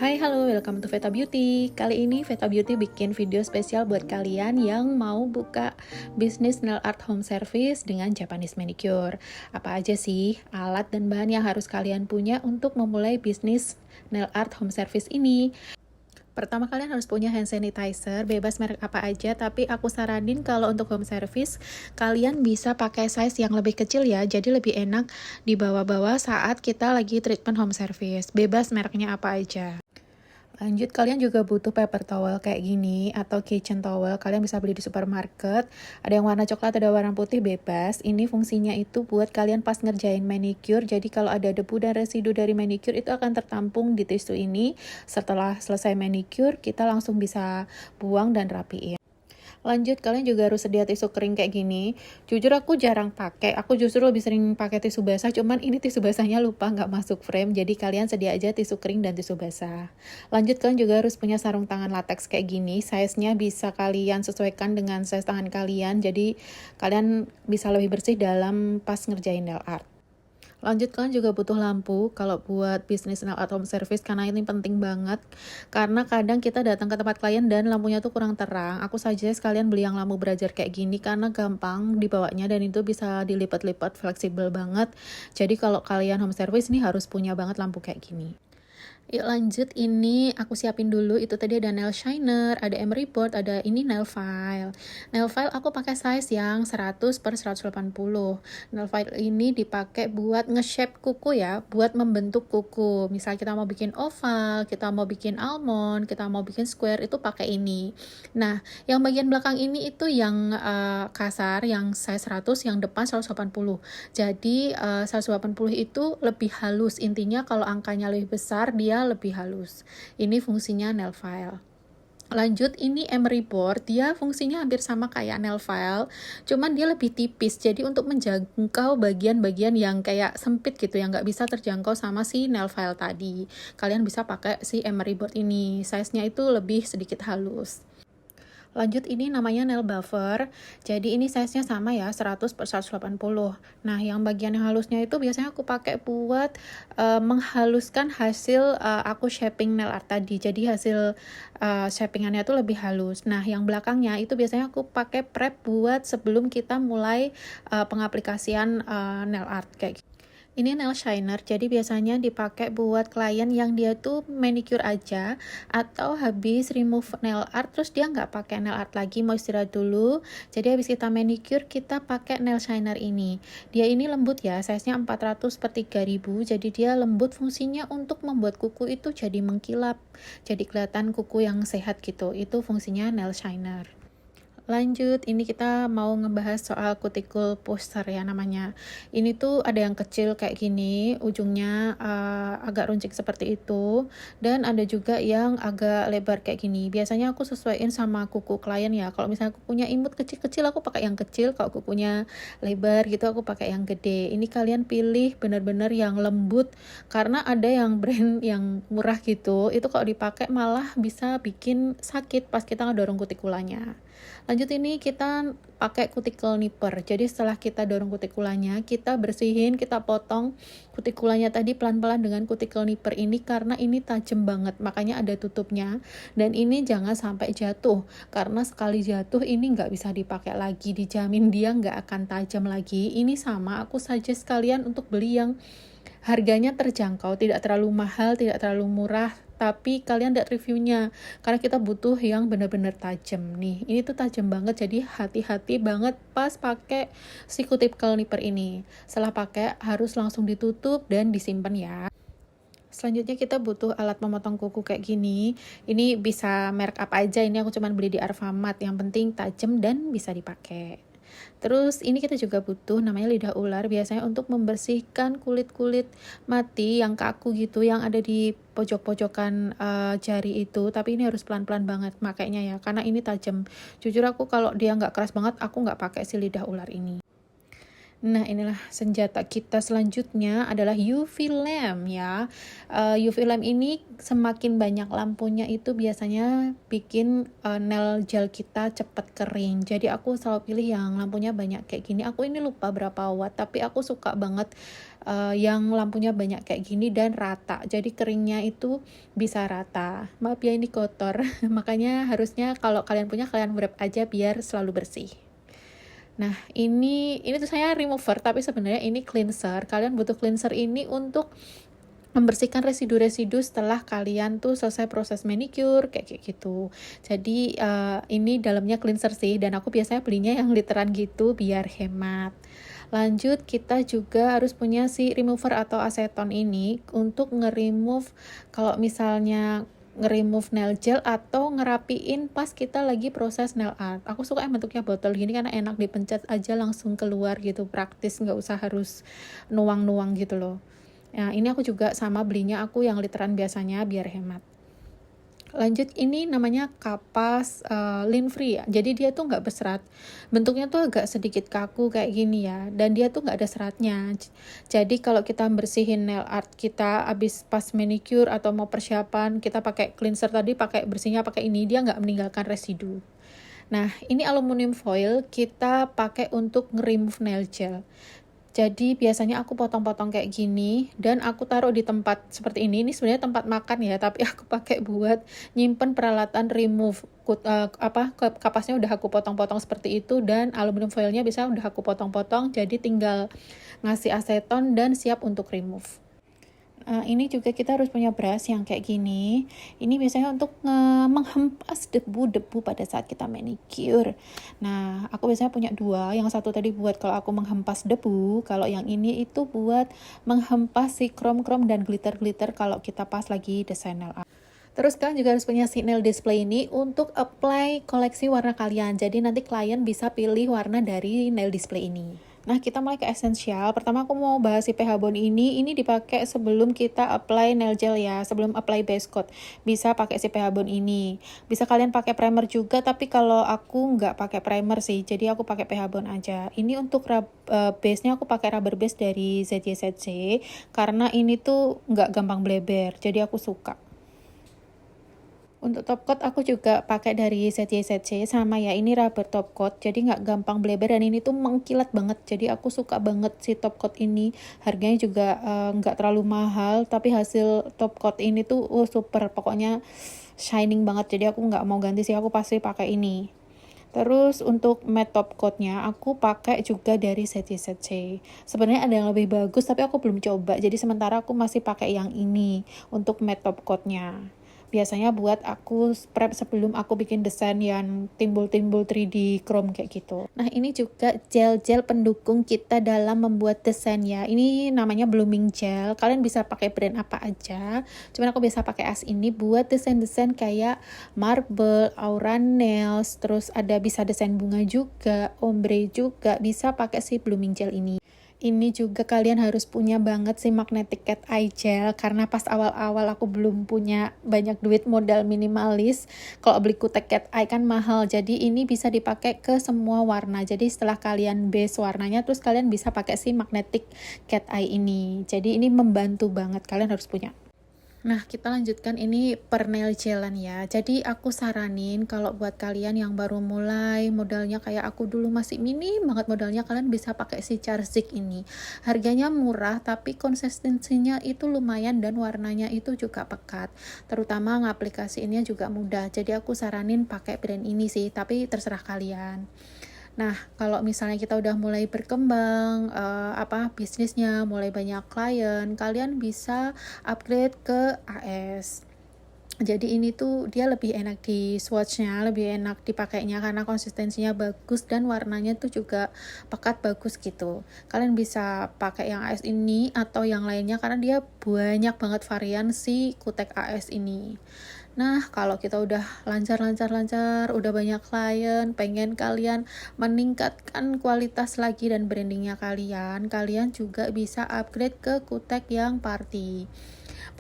Hai, halo, welcome to Veta Beauty. Kali ini Veta Beauty bikin video spesial buat kalian yang mau buka bisnis nail art home service dengan Japanese manicure. Apa aja sih alat dan bahan yang harus kalian punya untuk memulai bisnis nail art home service ini? Pertama, kalian harus punya hand sanitizer, bebas merek apa aja, tapi aku saranin kalau untuk home service, kalian bisa pakai size yang lebih kecil ya, jadi lebih enak dibawa-bawa saat kita lagi treatment home service. Bebas mereknya apa aja. Lanjut, kalian juga butuh paper towel kayak gini atau kitchen towel. Kalian bisa beli di supermarket. Ada yang warna coklat, ada warna putih, bebas. Ini fungsinya itu buat kalian pas ngerjain manicure. Jadi kalau ada debu dan residu dari manicure itu akan tertampung di tisu ini. Setelah selesai manicure, kita langsung bisa buang dan rapiin. Lanjut, kalian juga harus sedia tisu kering kayak gini. Jujur aku jarang pakai, aku justru lebih sering pakai tisu basah, cuman ini tisu basahnya lupa nggak masuk frame, jadi kalian sedia aja tisu kering dan tisu basah. Lanjut, kalian juga harus punya sarung tangan latex kayak gini, size-nya bisa kalian sesuaikan dengan size tangan kalian, jadi kalian bisa lebih bersih dalam pas ngerjain nail art. Lanjut, kalian juga butuh lampu kalau buat bisnis nail art home service, karena ini penting banget. Karena kadang kita datang ke tempat klien dan lampunya tuh kurang terang. Aku suggest kalian beli yang lampu belajar kayak gini karena gampang dibawanya dan itu bisa dilipat-lipat, fleksibel banget. Jadi kalau kalian home service ini harus punya banget lampu kayak gini. Yuk lanjut, ini aku siapin dulu. Itu tadi ada nail shiner, ada emery board, ada ini nail file. Nail file aku pakai size yang 100 per 180. Nail file ini dipakai buat nge-shape kuku ya, buat membentuk kuku. Misal kita mau bikin oval, kita mau bikin almond, kita mau bikin square, itu pakai ini. Nah, yang bagian belakang ini itu yang kasar, yang size 100, yang depan 180. Jadi 180 itu lebih halus. Intinya kalau angkanya lebih besar, dia lebih halus. Ini fungsinya nail file. Lanjut, ini emery board, dia fungsinya hampir sama kayak nail file, cuman dia lebih tipis, jadi untuk menjangkau bagian-bagian yang kayak sempit gitu, yang nggak bisa terjangkau sama si nail file tadi. Kalian bisa pakai si emery board ini, size-nya itu lebih sedikit halus. Lanjut, ini namanya nail buffer. Jadi ini size-nya sama ya, 100 per 180. Nah, yang bagian yang halusnya itu biasanya aku pakai buat menghaluskan hasil aku shaping nail art tadi. Jadi hasil shapingannya itu lebih halus. Nah, yang belakangnya itu biasanya aku pakai prep buat sebelum kita mulai pengaplikasian nail art kayak gitu. Ini nail shiner, jadi biasanya dipakai buat klien yang dia tuh manicure aja atau habis remove nail art terus dia nggak pakai nail art lagi, mau istirahat dulu. Jadi habis kita manicure kita pakai nail shiner ini. Dia ini lembut ya, size-nya 400 per 3000, jadi dia lembut, fungsinya untuk membuat kuku itu jadi mengkilap, jadi kelihatan kuku yang sehat gitu. Itu fungsinya nail shiner. Lanjut, ini kita mau ngebahas soal cuticle poster ya namanya. Ini tuh ada yang kecil kayak gini, ujungnya agak runcing seperti itu, dan ada juga yang agak lebar kayak gini. Biasanya aku sesuaiin sama kuku klien ya. Kalau misalnya kukunya imut kecil-kecil, aku pakai yang kecil. Kalau kukunya lebar gitu, aku pakai yang gede. Ini kalian pilih benar-benar yang lembut, karena ada yang brand yang murah gitu, itu kalau dipakai malah bisa bikin sakit pas kita ngedorong kutikulanya. Lanjut, ini kita pakai cuticle nipper. Jadi setelah kita dorong kutikulanya, kita bersihin, kita potong kutikulanya tadi pelan-pelan dengan cuticle nipper ini karena ini tajam banget, makanya ada tutupnya. Dan ini jangan sampai jatuh, karena sekali jatuh ini nggak bisa dipakai lagi, dijamin dia nggak akan tajam lagi. Ini sama, aku suggest kalian untuk beli yang harganya terjangkau, tidak terlalu mahal, tidak terlalu murah, tapi kalian lihat reviewnya, karena kita butuh yang benar-benar tajam nih. Ini tuh tajam banget, jadi hati-hati banget pas pakai si cuticle nipper ini. Setelah pakai harus langsung ditutup dan disimpan ya. Selanjutnya kita butuh alat memotong kuku kayak gini. Ini bisa merek apa aja, ini aku cuman beli di Arvamat. Yang penting tajam dan bisa dipakai. Terus ini kita juga butuh namanya lidah ular, biasanya untuk membersihkan kulit-kulit mati yang kaku gitu, yang ada di pojok-pojokan jari itu. Tapi ini harus pelan-pelan banget makainya ya, karena ini tajam. Jujur aku kalau dia nggak keras banget, aku nggak pakai si lidah ular ini. Nah, inilah senjata kita selanjutnya adalah UV lamp ya. UV lamp ini semakin banyak lampunya itu biasanya bikin nail gel kita cepat kering. Jadi aku selalu pilih yang lampunya banyak kayak gini. Aku ini lupa berapa watt, tapi aku suka banget yang lampunya banyak kayak gini dan rata, jadi keringnya itu bisa rata. Maaf ya ini kotor makanya harusnya kalau kalian punya, kalian wrap aja biar selalu bersih. Nah, ini tuh saya remover, tapi sebenarnya ini cleanser. Kalian butuh cleanser ini untuk membersihkan residu-residu setelah kalian tuh selesai proses manicure kayak gitu. Jadi ini dalamnya cleanser sih, dan aku biasanya belinya yang literan gitu biar hemat. Lanjut, kita juga harus punya si remover atau aseton ini untuk nge-remove kalau misalnya nge-remove nail gel atau ngerapiin pas kita lagi proses nail art. Aku suka yang bentuknya botol gini karena enak, dipencet aja langsung keluar gitu, praktis, nggak usah harus nuang-nuang gitu loh. Nah, ini aku juga sama belinya aku yang literan biasanya biar hemat. Lanjut, ini namanya kapas lint free ya. Jadi dia tuh nggak berserat. Bentuknya tuh agak sedikit kaku kayak gini ya. Dan dia tuh nggak ada seratnya. Jadi kalau kita bersihin nail art kita abis pas manicure atau mau persiapan, kita pakai cleanser tadi, bersihnya pakai ini, dia nggak meninggalkan residu. Nah, ini aluminium foil kita pakai untuk nge-remove nail gel. Jadi biasanya aku potong-potong kayak gini dan aku taruh di tempat seperti ini. Ini sebenarnya tempat makan ya, tapi aku pakai buat nyimpen peralatan remove. Kapasnya udah aku potong-potong seperti itu, dan aluminium foilnya bisa udah aku potong-potong. Jadi tinggal ngasih aseton dan siap untuk remove. Ini juga kita harus punya brush yang kayak gini. Ini biasanya untuk menghempas debu-debu pada saat kita manicure. Nah, aku biasanya punya dua. Yang satu tadi buat kalau aku menghempas debu. Kalau yang ini itu buat menghempas si krom-krom dan glitter-glitter kalau kita pas lagi desain nail art. Terus kalian juga harus punya si nail display ini untuk apply koleksi warna kalian. Jadi nanti klien bisa pilih warna dari nail display ini. Nah, kita mulai ke esensial. Pertama aku mau bahas si PH Bond ini. Ini dipakai sebelum kita apply nail gel ya, sebelum apply base coat. Bisa pakai si PH Bond ini. Bisa kalian pakai primer juga, tapi kalau aku nggak pakai primer sih, jadi aku pakai PH Bond aja. Ini untuk base-nya aku pakai rubber base dari ZYZC, karena ini tuh nggak gampang bleber, jadi aku suka. Untuk top coat aku juga pakai dari ZYZC, sama ya, ini rubber top coat, jadi nggak gampang bleber dan ini tuh mengkilat banget, jadi aku suka banget si top coat ini. Harganya juga nggak terlalu mahal, tapi hasil top coat ini tuh super, pokoknya shining banget, jadi aku nggak mau ganti sih, aku pasti pakai ini. Terus untuk matte top coatnya aku pakai juga dari ZYZC. Sebenarnya ada yang lebih bagus tapi aku belum coba, jadi sementara aku masih pakai yang ini untuk matte top coatnya. Biasanya buat aku prep sebelum aku bikin desain yang timbul-timbul 3D chrome kayak gitu. Nah, ini juga gel-gel pendukung kita dalam membuat desain ya. Ini namanya blooming gel. Kalian bisa pakai brand apa aja. Cuman aku biasa pakai as ini buat desain-desain kayak marble, aura nails, terus ada bisa desain bunga juga, ombre juga. Bisa pakai si blooming gel ini. Ini juga kalian harus punya banget sih magnetic cat eye gel, karena pas awal-awal aku belum punya banyak duit, modal minimalis. Kalau beli kutek cat eye kan mahal, jadi ini bisa dipakai ke semua warna. Jadi setelah kalian base warnanya, terus kalian bisa pakai si magnetic cat eye ini. Jadi ini membantu banget, kalian harus punya. Nah, kita lanjutkan ini per nail gelan ya. Jadi aku saranin kalau buat kalian yang baru mulai, modalnya kayak aku dulu masih minim banget modalnya, kalian bisa pakai si Charzik ini. Harganya murah tapi konsistensinya itu lumayan dan warnanya itu juga pekat. Terutama ngaplikasiinnya juga mudah. Jadi aku saranin pakai brand ini sih, tapi terserah kalian. Nah, kalau misalnya kita udah mulai berkembang, bisnisnya, mulai banyak klien, kalian bisa upgrade ke AS. Jadi ini tuh dia lebih enak di swatchnya, lebih enak dipakainya karena konsistensinya bagus dan warnanya tuh juga pekat bagus gitu. Kalian bisa pakai yang AS ini atau yang lainnya karena dia banyak banget varian si kutek AS ini. Nah, kalau kita udah lancar, udah banyak klien, pengen kalian meningkatkan kualitas lagi dan brandingnya kalian juga bisa upgrade ke kutek yang party.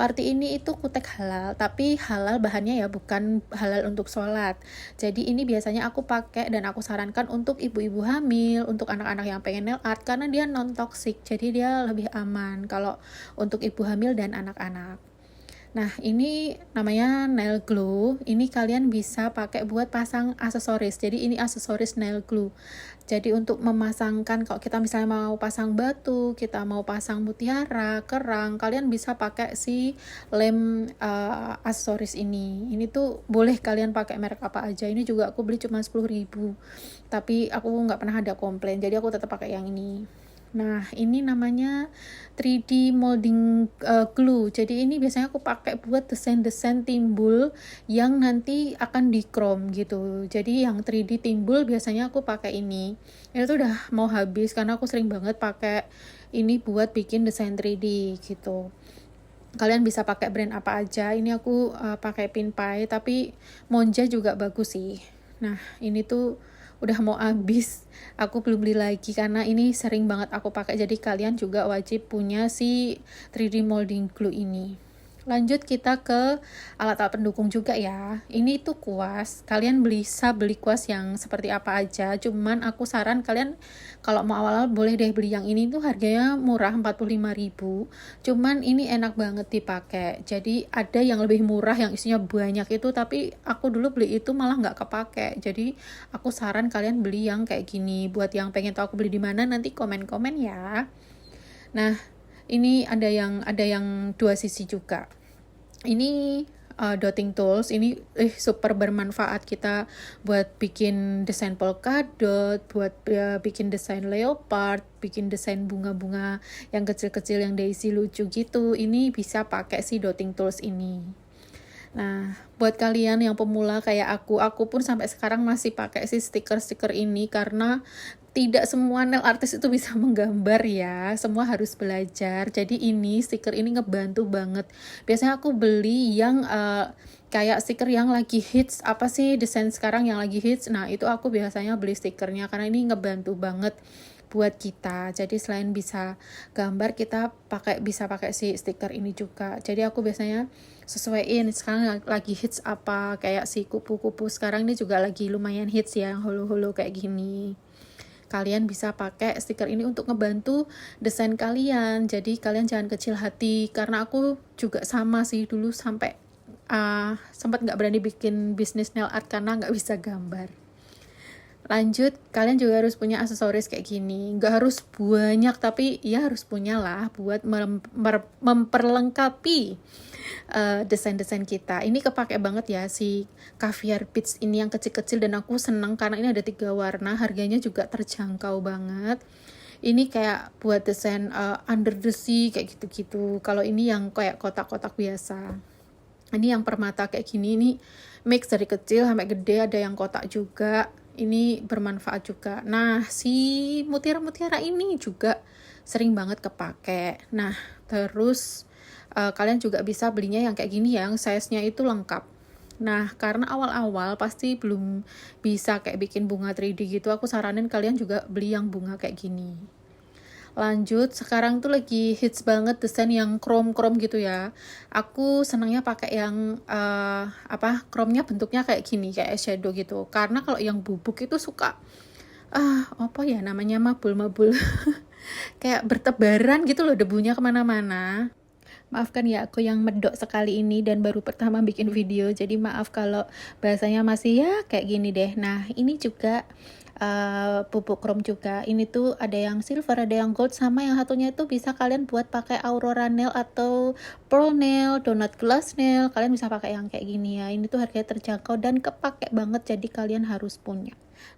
Party ini itu kutek halal, tapi halal bahannya ya, bukan halal untuk sholat. Jadi ini biasanya aku pakai dan aku sarankan untuk ibu-ibu hamil, untuk anak-anak yang pengen nail art, karena dia non-toxic, jadi dia lebih aman kalau untuk ibu hamil dan anak-anak. Nah, ini namanya nail glue. Ini kalian bisa pakai buat pasang aksesoris. Jadi ini aksesoris nail glue. Jadi untuk memasangkan, kalau kita misalnya mau pasang batu, kita mau pasang mutiara, kerang, kalian bisa pakai si lem aksesoris ini. Ini tuh boleh kalian pakai merek apa aja. Ini juga aku beli cuma 10.000. Tapi aku nggak pernah ada komplain. Jadi aku tetap pakai yang ini. Nah, ini namanya 3D molding glue. Jadi ini biasanya aku pakai buat desain-desain timbul yang nanti akan di chrome gitu. Jadi yang 3D timbul biasanya aku pakai ini. Ini tuh udah mau habis karena aku sering banget pakai ini buat bikin desain 3D gitu. Kalian bisa pakai brand apa aja. Ini aku pakai Pinpai, tapi Monja juga bagus sih. Nah, ini tuh udah mau habis, aku belum beli lagi karena ini sering banget aku pakai. Jadi kalian juga wajib punya si 3D molding glue ini. Lanjut kita ke alat-alat pendukung juga ya. Ini tuh kuas. Kalian bisa beli kuas yang seperti apa aja. Cuman aku saran kalian kalau mau awal-awal boleh deh beli yang ini tuh harganya murah 45.000. Cuman ini enak banget dipakai. Jadi ada yang lebih murah yang isinya banyak itu, tapi aku dulu beli itu malah nggak kepake. Jadi aku saran kalian beli yang kayak gini. Buat yang pengen tahu aku beli di mana nanti komen-komen ya. Nah, ini ada yang dua sisi juga. Ini dotting tools ini super bermanfaat kita buat bikin desain polkadot, buat bikin desain leopard, bikin desain bunga-bunga yang kecil-kecil yang daisy lucu gitu. Ini bisa pakai si dotting tools ini. Nah, buat kalian yang pemula kayak aku pun sampai sekarang masih pakai si stiker-stiker ini karena tidak semua nail artist itu bisa menggambar ya, semua harus belajar. Jadi ini stiker ini ngebantu banget. Biasanya aku beli yang kayak stiker yang lagi hits, apa sih desain sekarang yang lagi hits. Nah, itu aku biasanya beli stikernya karena ini ngebantu banget buat kita. Jadi selain bisa gambar, kita bisa pakai si stiker ini juga. Jadi aku biasanya sesuaiin sekarang lagi hits apa, kayak si kupu-kupu sekarang ini juga lagi lumayan hits ya, holo-holo kayak gini. Kalian bisa pakai stiker ini untuk ngebantu desain kalian. Jadi kalian jangan kecil hati, karena aku juga sama sih dulu sampai sempat nggak berani bikin bisnis nail art karena nggak bisa gambar. Lanjut, kalian juga harus punya aksesoris kayak gini. Nggak harus banyak, tapi ya harus punya lah buat memperlengkapi desain-desain kita. Ini kepake banget ya si caviar beads ini yang kecil-kecil, dan aku seneng karena ini ada 3 warna, harganya juga terjangkau banget. Ini kayak buat desain under the sea kayak gitu-gitu. Kalau ini yang kayak kotak-kotak biasa. Ini yang permata kayak gini, ini mix dari kecil sampai gede, ada yang kotak juga. Ini bermanfaat juga. Nah, si mutiara-mutiara ini juga sering banget kepake. Nah, terus kalian juga bisa belinya yang kayak gini yang size-nya itu lengkap. Nah, karena awal-awal pasti belum bisa kayak bikin bunga 3D gitu, aku saranin kalian juga beli yang bunga kayak gini. Lanjut, sekarang tuh lagi hits banget desain yang chrome gitu ya. Aku senangnya pakai yang chrome-nya bentuknya kayak gini, kayak eyeshadow gitu. Karena kalau yang bubuk itu suka apa ya namanya, mabul-mabul kayak bertebaran gitu loh, debunya kemana-mana. Maafkan ya aku yang medok sekali ini dan baru pertama bikin video, jadi maaf kalau bahasanya masih ya kayak gini deh. Nah, ini juga pupuk chrome juga. Ini tuh ada yang silver, ada yang gold, sama yang satunya itu bisa kalian buat pakai aurora nail atau pearl nail, donut glass nail. Kalian bisa pakai yang kayak gini ya. Ini tuh harganya terjangkau dan kepake banget, jadi kalian harus punya.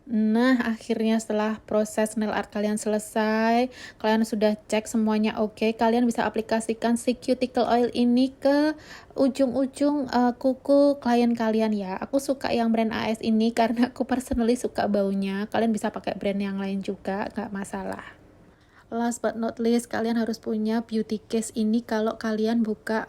Nah, akhirnya setelah proses nail art kalian selesai, kalian sudah cek semuanya oke, kalian bisa aplikasikan si cuticle oil ini ke ujung-ujung kuku klien kalian ya. Aku suka yang brand AS ini karena aku personally suka baunya. Kalian bisa pakai brand yang lain juga, nggak masalah. Last but not least, kalian harus punya beauty case ini kalau kalian buka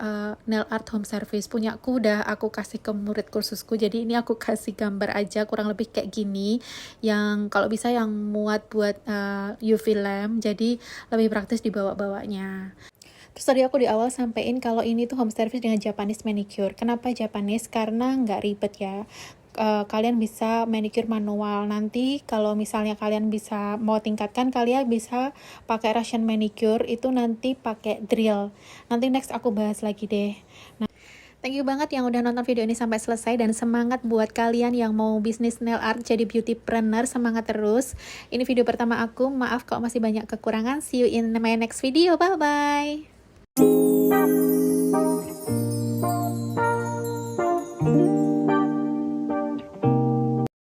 nail art home service. Punyaku udah aku kasih ke murid kursusku, jadi ini aku kasih gambar aja kurang lebih kayak gini, yang kalau bisa yang muat buat UV lamp, jadi lebih praktis dibawa-bawanya. Terus tadi aku di awal sampein kalau ini tuh home service dengan Japanese manicure. Kenapa Japanese? Karena nggak ribet ya. Kalian bisa manicure manual. Nanti kalau misalnya kalian bisa mau tingkatkan, kalian bisa pakai Russian manicure, itu nanti pakai drill. Nanti next aku bahas lagi deh. Nah, Thank you banget yang udah nonton video ini sampai selesai, dan semangat buat kalian yang mau bisnis nail art jadi beautypreneur, semangat terus. Ini video pertama aku, maaf kalau masih banyak kekurangan. See you in my next video, bye-bye.